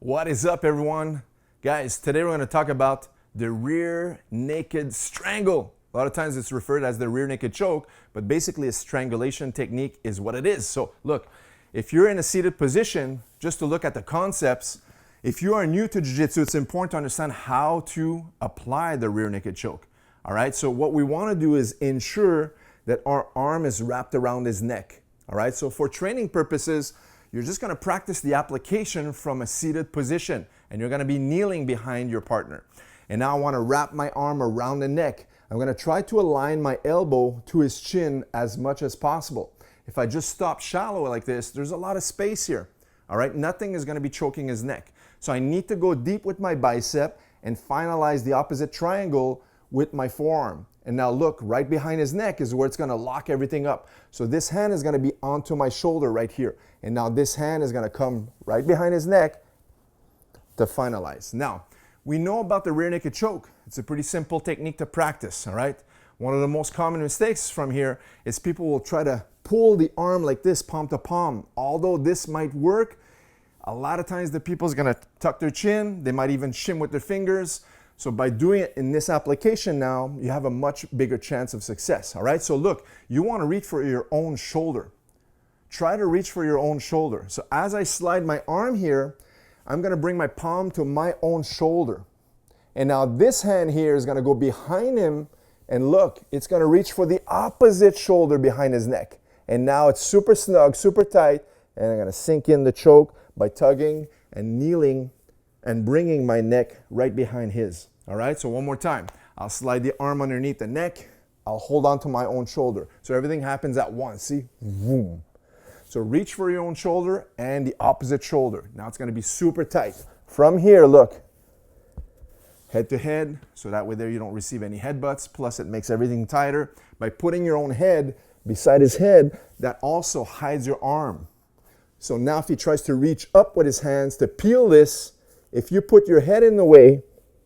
What is up, everyone? Guys, today we're going to talk about the rear naked strangle. A lot of times it's referred as the rear naked choke, but basically a strangulation technique is what it is. So look, if you're in a seated position, just to look at the concepts, if you are new to Jiu-Jitsu, it's important to understand how to apply the rear naked choke. All right, so what we want to do is ensure that our arm is wrapped around his neck. All right, so for training purposes, you're just going to practice the application from a seated position, and you're going to be kneeling behind your partner. And now I want to wrap my arm around the neck. I'm going to try to align my elbow to his chin as much as possible. If I just stop shallow like this, there's a lot of space here. All right, nothing is going to be choking his neck. So I need to go deep with my bicep and finalize the opposite triangle with my forearm. And now look, right behind his neck is where it's going to lock everything up. So this hand is going to be onto my shoulder right here. And now this hand is going to come right behind his neck to finalize. Now, we know about the rear naked choke. It's a pretty simple technique to practice, all right? One of the most common mistakes from here is people will try to pull the arm like this, palm to palm. Although this might work, a lot of times the people's going to tuck their chin. They might even shim with their fingers. So by doing it in this application now, you have a much bigger chance of success, all right? So look, you want to reach for your own shoulder. Try to reach for your own shoulder. So as I slide my arm here, I'm going to bring my palm to my own shoulder. And now this hand here is going to go behind him, and look, it's going to reach for the opposite shoulder behind his neck. And now it's super snug, super tight, and I'm going to sink in the choke by tugging and kneeling and bringing my neck right behind his. All right, so one more time. I'll slide the arm underneath the neck. I'll hold on to my own shoulder. So everything happens at once, see? Boom. So reach for your own shoulder and the opposite shoulder. Now it's gonna be super tight. From here, look, head to head, so that way there you don't receive any headbutts, plus it makes everything tighter. By putting your own head beside his head, that also hides your arm. So now if he tries to reach up with his hands to peel this, if you put your head in the way,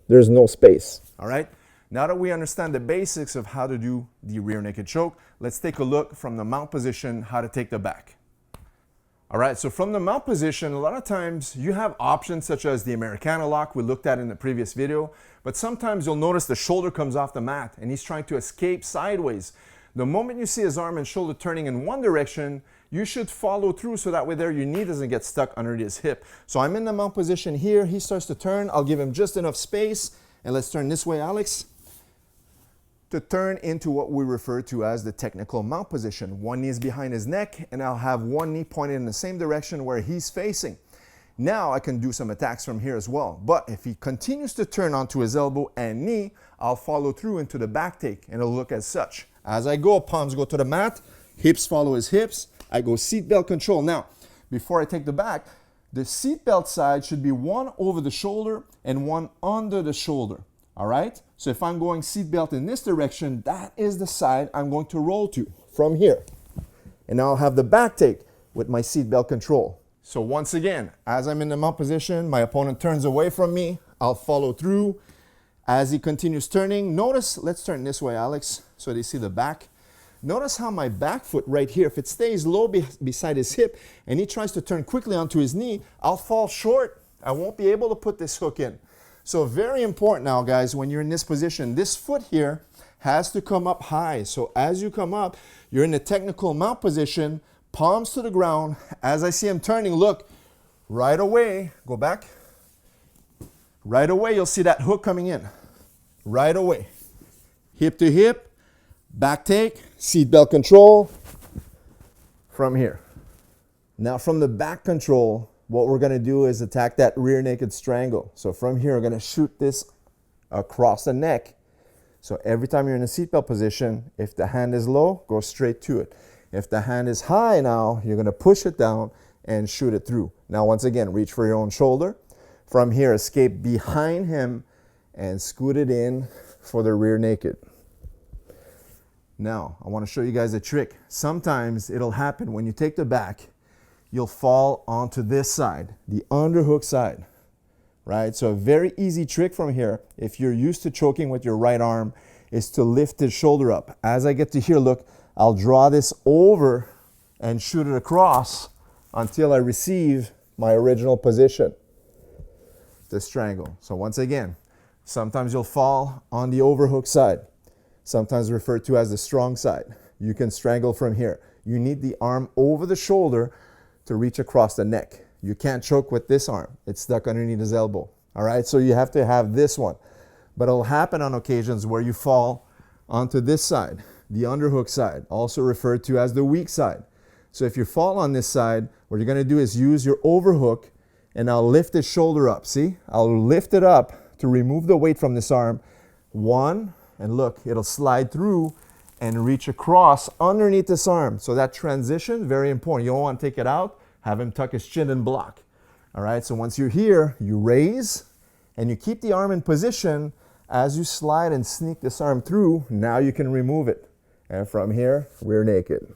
there's no space, all right? Now that we understand the basics of how to do the rear naked choke, let's take a look from the mount position, how to take the back. All right, so from the mount position, a lot of times you have options such as the Americana lock we looked at in the previous video, but sometimes you'll notice the shoulder comes off the mat and he's trying to escape sideways. The moment you see his arm and shoulder turning in one direction, you should follow through so that way there your knee doesn't get stuck under his hip. So I'm in the mount position here. He starts to turn. I'll give him just enough space. And let's turn this way, Alex, to turn into what we refer to as the technical mount position. One knee is behind his neck, and I'll have one knee pointed in the same direction where he's facing. Now I can do some attacks from here as well. But if he continues to turn onto his elbow and knee, I'll follow through into the back take, and it'll look as such. As I go, palms go to the mat, hips follow his hips. I go seatbelt control. Now, before I take the back, the seatbelt side should be one over the shoulder and one under the shoulder. All right? So if I'm going seatbelt in this direction, that is the side I'm going to roll to from here. And now I'll have the back take with my seatbelt control. So once again, as I'm in the mount position, my opponent turns away from me. I'll follow through. As he continues turning, notice, let's turn this way, Alex, so they see the back. Notice how my back foot right here, if it stays low beside his hip and he tries to turn quickly onto his knee, I'll fall short. I won't be able to put this hook in. So very important now, guys, when you're in this position, this foot here has to come up high. So as you come up, you're in the technical mount position, palms to the ground. As I see him turning, look, right away, go back. Right away, you'll see that hook coming in. Right away. Hip to hip. Back take, seatbelt control from here. Now from the back control, what we're going to do is attack that rear naked strangle. So from here, we're going to shoot this across the neck. So every time you're in a seatbelt position, if the hand is low, go straight to it. If the hand is high now, you're going to push it down and shoot it through. Now once again, reach for your own shoulder. From here, escape behind him and scoot it in for the rear naked. Now, I want to show you guys a trick. Sometimes it'll happen when you take the back, you'll fall onto this side, the underhook side, right? So a very easy trick from here, if you're used to choking with your right arm, is to lift his shoulder up. As I get to here, look, I'll draw this over and shoot it across until I receive my original position. to strangle. So once again, sometimes you'll fall on the overhook side, sometimes referred to as the strong side. You can strangle from here. You need the arm over the shoulder to reach across the neck. You can't choke with this arm. It's stuck underneath his elbow. All right, so you have to have this one. But it'll happen on occasions where you fall onto this side, the underhook side, also referred to as the weak side. So if you fall on this side, what you're gonna do is use your overhook and I'll lift his shoulder up. See, I'll lift it up to remove the weight from this arm. One, and look, it'll slide through and reach across underneath this arm. So that transition, very important. You don't want to take it out, have him tuck his chin and block. All right, so once you're here, you raise and you keep the arm in position. As you slide and sneak this arm through, now you can remove it. And from here, we're naked.